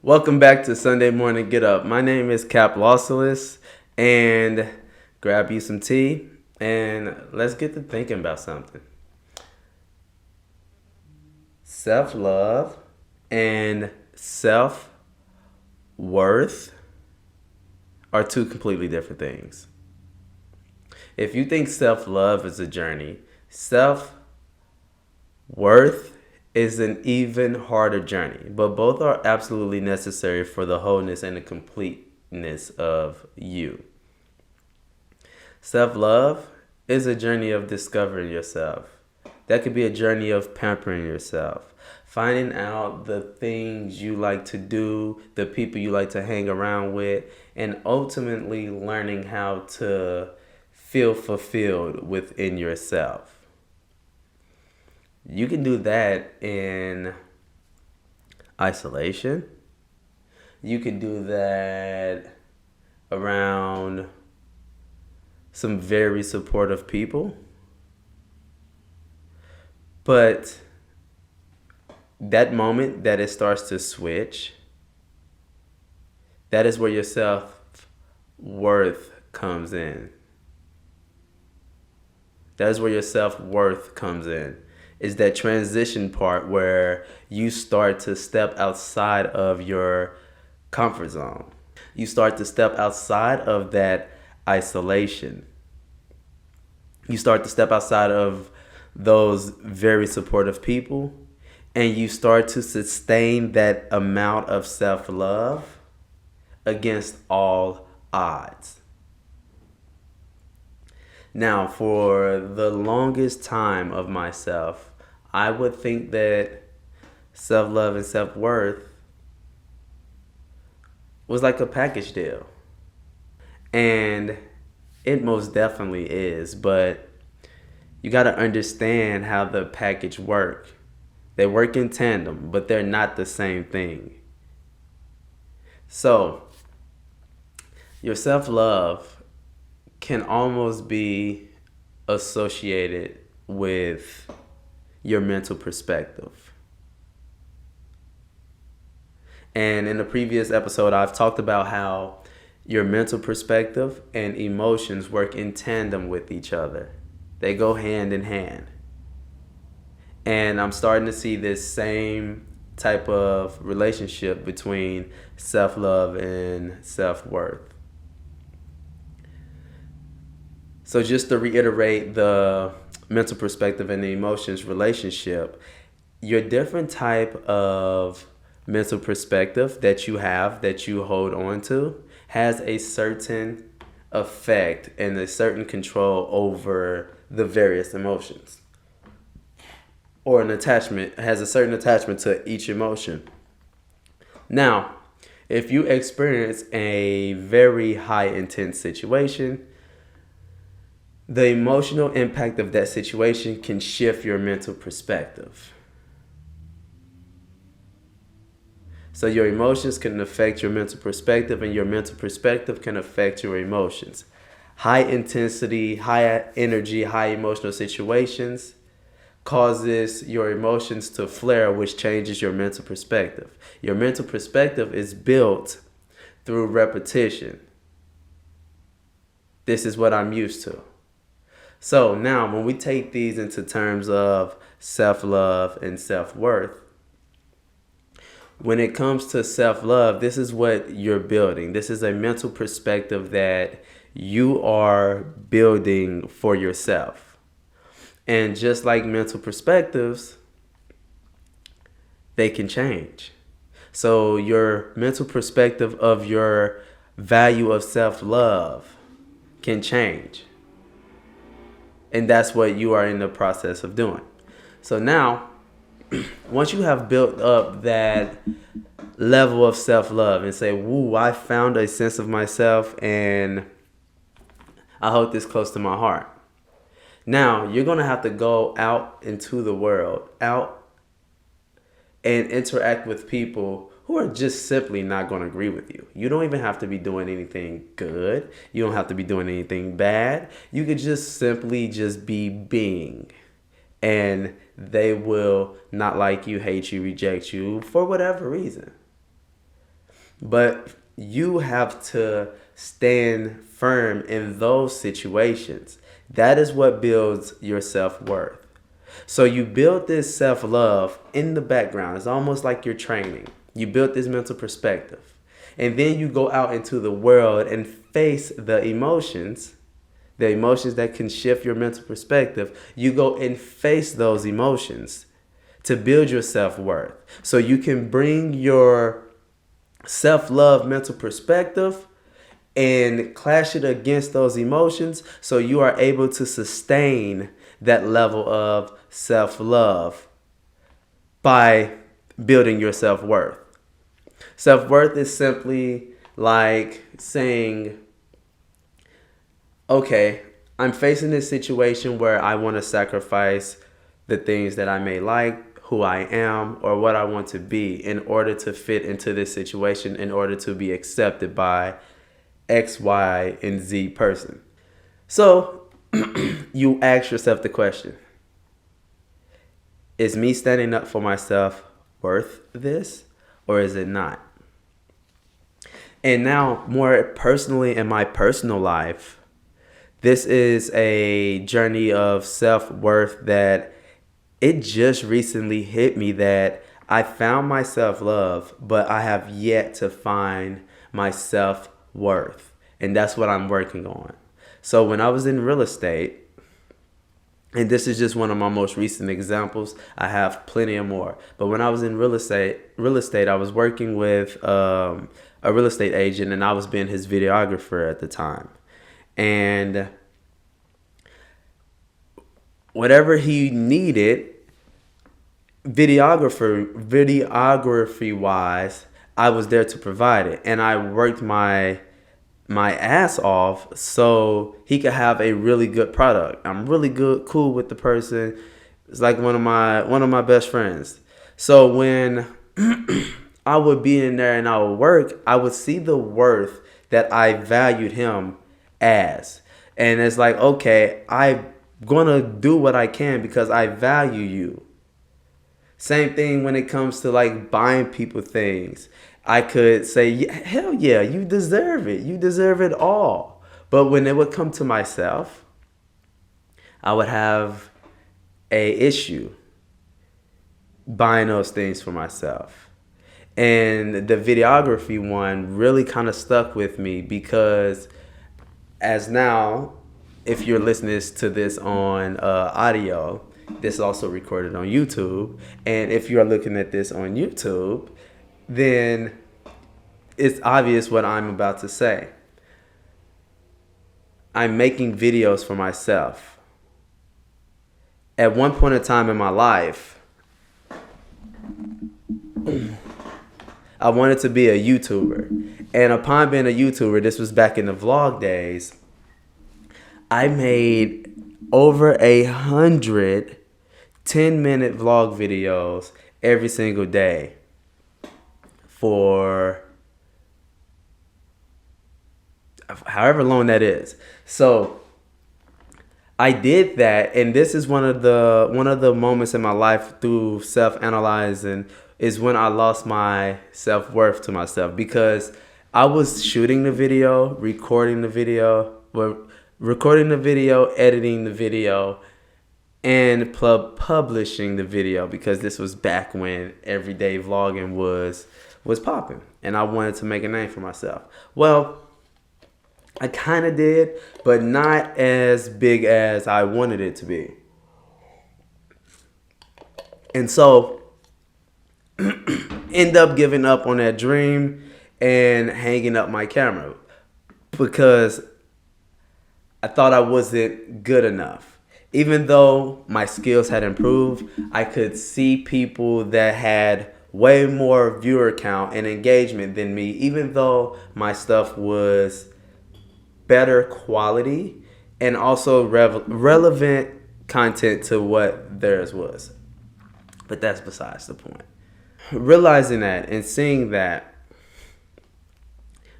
Welcome back to Sunday Morning Get Up. My name is Cap Losselis, and grab you some tea and let's get to thinking about something. Self-love and self-worth are two completely different things. If you think self-love is a journey, self-worth is an even harder journey, but both are absolutely necessary for the wholeness and the completeness of you. Self-love is a journey of discovering yourself. That could be a journey of pampering yourself, finding out the things you like to do, the people you like to hang around with, and ultimately learning how to feel fulfilled within yourself. You can do that in isolation. You can do that around some very supportive people. But that moment that it starts to switch, that is where your self-worth comes in. That is where your self-worth comes in. Is that transition part where you start to step outside of your comfort zone. You start to step outside of that isolation. You start to step outside of those very supportive people, and you start to sustain that amount of self-love against all odds. Now, for the longest time of myself, I would think that self-love and self-worth was like a package deal. And it most definitely is, but you got to understand how the package work. They work in tandem, but they're not the same thing. So, your self-love can almost be associated with your mental perspective. And in the previous episode, I've talked about how your mental perspective and emotions work in tandem with each other. They go hand in hand. And I'm starting to see this same type of relationship between self-love and self-worth. So just to reiterate the mental perspective and the emotions relationship, your different type of mental perspective that you have, that you hold on to, has a certain effect and a certain control over the various emotions. Or an attachment, has a certain attachment to each emotion. Now, if you experience a very high intense situation, the emotional impact of that situation can shift your mental perspective. So your emotions can affect your mental perspective, and your mental perspective can affect your emotions. High intensity, high energy, high emotional situations causes your emotions to flare, which changes your mental perspective. Your mental perspective is built through repetition. This is what I'm used to. So now when we take these into terms of self-love and self-worth, when it comes to self-love, this is what you're building. This is a mental perspective that you are building for yourself. And just like mental perspectives, they can change. So your mental perspective of your value of self-love can change. And that's what you are in the process of doing. So now, once you have built up that level of self-love and say, woo, I found a sense of myself and I hold this close to my heart. Now, you're going to have to go out into the world, out and interact with people who are just simply not going to agree with you. You don't even have to be doing anything good. You don't have to be doing anything bad. You could just simply just be being. And they will not like you, hate you, reject you for whatever reason. But you have to stand firm in those situations. That is what builds your self-worth. So you build this self-love in the background. It's almost like you're training. You build this mental perspective. And then you go out into the world and face the emotions that can shift your mental perspective. You go and face those emotions to build your self-worth. So you can bring your self-love mental perspective and clash it against those emotions so you are able to sustain that level of self-love by building your self-worth. Self-worth is simply like saying, okay, I'm facing this situation where I want to sacrifice the things that I may like, who I am, or what I want to be in order to fit into this situation, in order to be accepted by X, Y, and Z person. So you ask yourself the question, is me standing up for myself worth this, or is it not? And now, more personally, in my personal life, this is a journey of self-worth that it just recently hit me that I found my self-love, but I have yet to find my self-worth. And that's what I'm working on. So when I was in real estate, and this is just one of my most recent examples, I have plenty of more. But when I was in real estate, I was working with a real estate agent, and I was being his videographer at the time. And whatever he needed, videography wise, I was there to provide it, and I worked my ass off so he could have a really good product. I'm really cool with the person. It's like one of my best friends. So when I would be in there and I would work, I would see the worth that I valued him as. And it's like, okay, I'm gonna do what I can because I value you. Same thing when it comes to like buying people things. I could say, yeah, hell yeah, you deserve it. You deserve it all. But when it would come to myself, I would have a issue buying those things for myself. And the videography one really kind of stuck with me because as now, if you're listening to this on audio, this is also recorded on YouTube. And if you're looking at this on YouTube, then it's obvious what I'm about to say. I'm making videos for myself. At one point in time in my life, I wanted to be a YouTuber. And upon being a YouTuber, this was back in the vlog days, I made over 100 10-minute vlog videos every single day for however long that is. So I did that, and this is one of the moments in my life through self-analyzing is when I lost my self-worth to myself, because I was shooting the video, recording the video, editing the video, and publishing the video, because this was back when everyday vlogging was popping, and I wanted to make a name for myself. Well, I kind of did, but not as big as I wanted it to be. And so, end up giving up on that dream and hanging up my camera because I thought I wasn't good enough. Even though my skills had improved, I could see people that had way more viewer count and engagement than me, even though my stuff was better quality and also relevant content to what theirs was. But that's besides the point. Realizing that and seeing that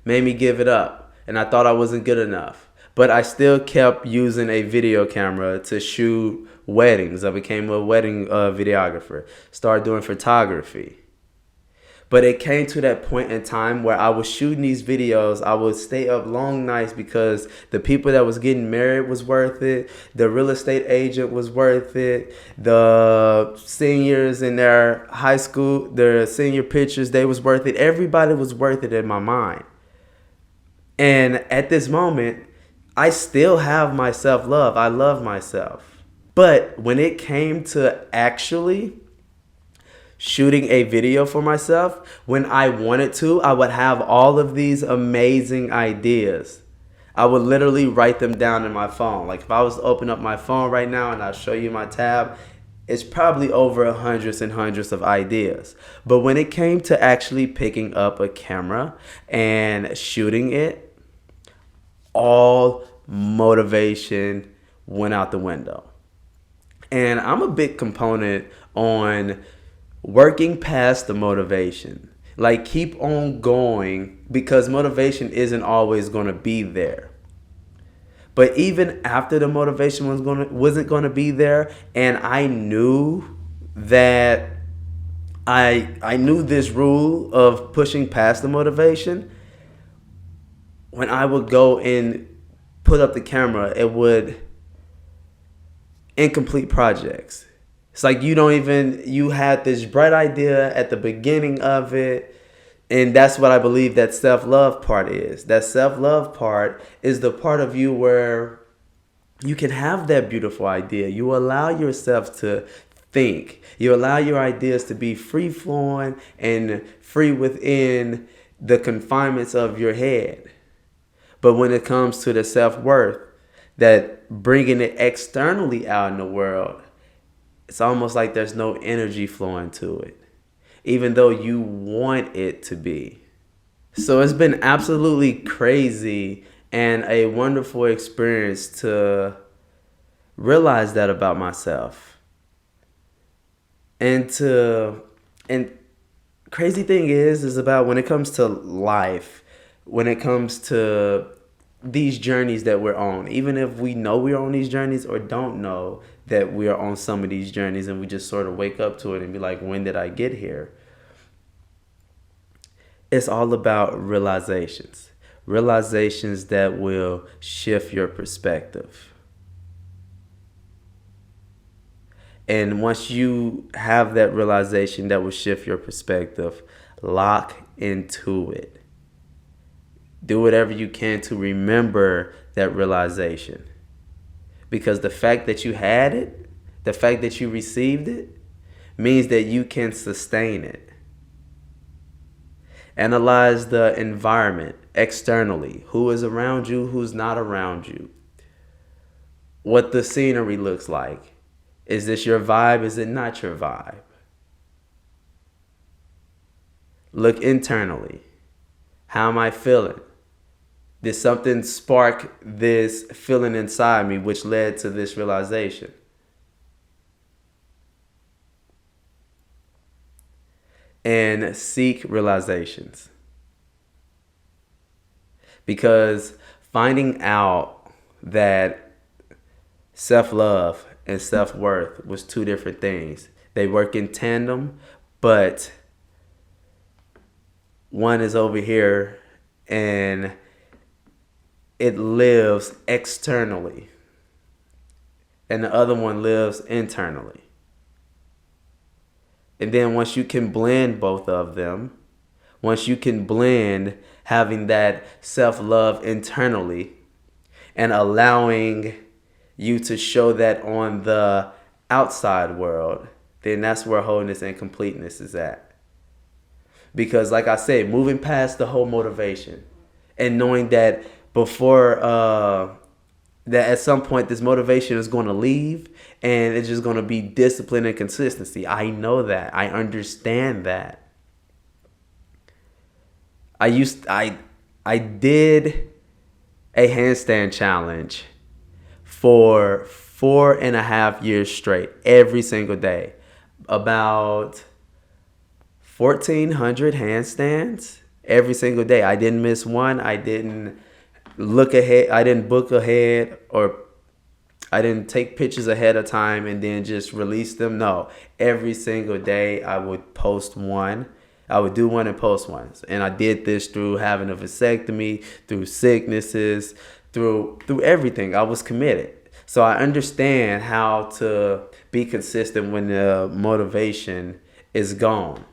made me give it up, and I thought I wasn't good enough. But I still kept using a video camera to shoot weddings. I became a wedding videographer. Started doing photography. But it came to that point in time where I was shooting these videos. I would stay up long nights because the people that was getting married was worth it. The real estate agent was worth it. The seniors in their high school, their senior pictures, they was worth it. Everybody was worth it in my mind. And at this moment, I still have my self-love. I love myself. But when it came to actually shooting a video for myself, when I wanted to, I would have all of these amazing ideas. I would literally write them down in my phone. Like if I was to open up my phone right now and I'll show you my tab, it's probably over hundreds and hundreds of ideas. But when it came to actually picking up a camera and shooting it, all motivation went out the window. And I'm a big component on working past the motivation. Like keep on going, because motivation isn't always going to be there. But even after the motivation wasn't going to be there, and I knew that I knew this rule of pushing past the motivation, when I would go and put up the camera, it would incomplete projects. It's like you had this bright idea at the beginning of it. And that's what I believe that self-love part is. That self-love part is the part of you where you can have that beautiful idea. You allow yourself to think. You allow your ideas to be free-flowing and free within the confinements of your head. But when it comes to the self-worth, that bringing it externally out in the world, it's almost like there's no energy flowing to it, even though you want it to be. So it's been absolutely crazy and a wonderful experience to realize that about myself. And crazy thing is about when it comes to life, when it comes to these journeys that we're on, even if we know we're on these journeys or don't know that we are on some of these journeys, and we just sort of wake up to it and be like, when did I get here? It's all about realizations that will shift your perspective. And once you have that realization that will shift your perspective, lock into it. Do whatever you can to remember that realization. Because the fact that you had it, the fact that you received it, means that you can sustain it. Analyze the environment externally. Who is around you, who's not around you. What the scenery looks like. Is this your vibe? Is it not your vibe? Look internally. How am I feeling? Did something spark this feeling inside me which led to this realization? And seek realizations. Because finding out that self-love and self-worth was two different things. They work in tandem, but one is over here and it lives externally, and the other one lives internally. And then once you can blend both of them, once you can blend having that self-love internally and allowing you to show that on the outside world, then that's where wholeness and completeness is at. Because like I said, moving past the whole motivation and knowing that before that at some point this motivation is going to leave and it's just going to be discipline and consistency. I know that. I understand that. I did a handstand challenge for 4.5 years straight, every single day. About 1,400 handstands every single day. I didn't miss one. I didn't look ahead. I didn't book ahead, or I didn't take pictures ahead of time and then just release them. No, every single day I would post one. I would do one and post ones. And I did this through having a vasectomy, through sicknesses, through everything. I was committed. So I understand how to be consistent when the motivation is gone.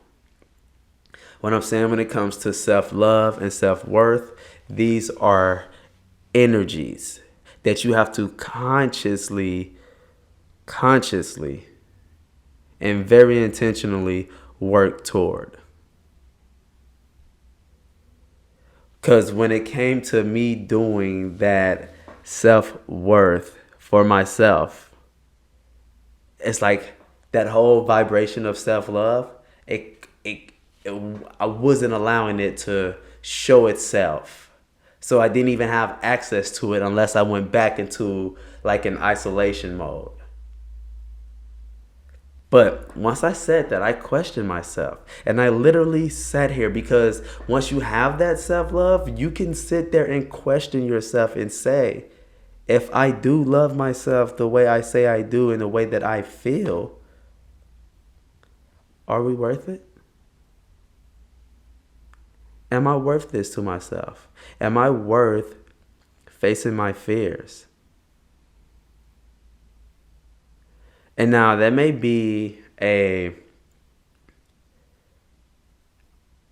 What I'm saying when it comes to self-love and self-worth, these are energies that you have to consciously and very intentionally work toward. Because when it came to me doing that self-worth for myself, it's like that whole vibration of self-love, I wasn't allowing it to show itself. So I didn't even have access to it unless I went back into like an isolation mode. But once I said that, I questioned myself. And I literally sat here because once you have that self-love, you can sit there and question yourself and say, if I do love myself the way I say I do in the way that I feel, are we worth it? Am I worth this to myself? Am I worth facing my fears? And now that may be a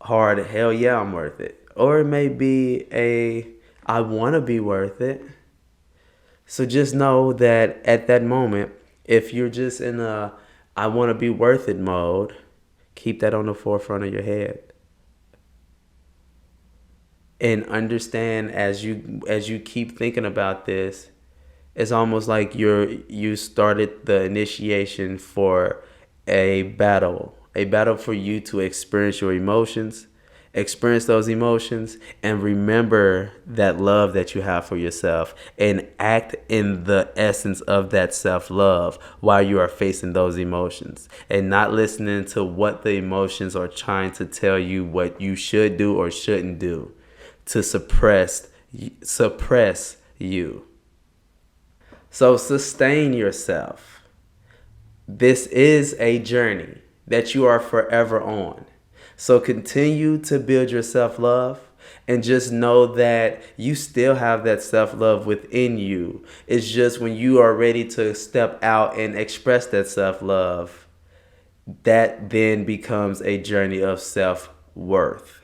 hard hell yeah, I'm worth it. Or it may be a I want to be worth it. So just know that at that moment, if you're just in a I want to be worth it mode, keep that on the forefront of your head. And understand as you keep thinking about this, it's almost like you started the initiation for a battle for you to experience your emotions, experience those emotions, and remember that love that you have for yourself and act in the essence of that self-love while you are facing those emotions and not listening to what the emotions are trying to tell you what you should do or shouldn't do to suppress you. So sustain yourself. This is a journey that you are forever on. So continue to build your self-love and just know that you still have that self-love within you. It's just when you are ready to step out and express that self-love, that then becomes a journey of self-worth.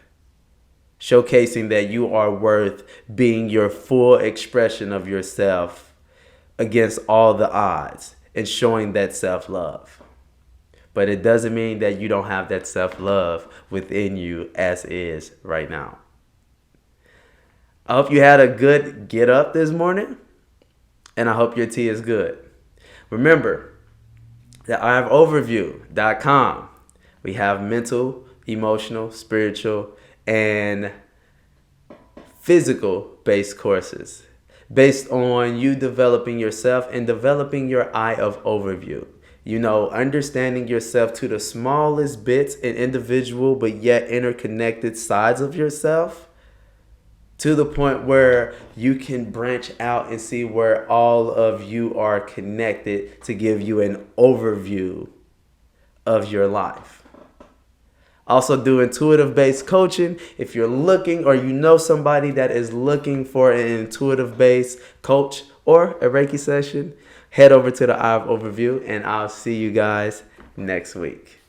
Showcasing that you are worth being your full expression of yourself against all the odds and showing that self-love. But it doesn't mean that you don't have that self-love within you as is right now. I hope you had a good get up this morning, and I hope your tea is good. Remember that I have overview.com. We have mental, emotional, spiritual, and physical based courses based on you developing yourself and developing your eye of overview. You know, understanding yourself to the smallest bits and individual but yet interconnected sides of yourself to the point where you can branch out and see where all of you are connected to give you an overview of your life. Also do intuitive-based coaching. If you're looking or you know somebody that is looking for an intuitive-based coach or a Reiki session, head over to the Eye of Overview, and I'll see you guys next week.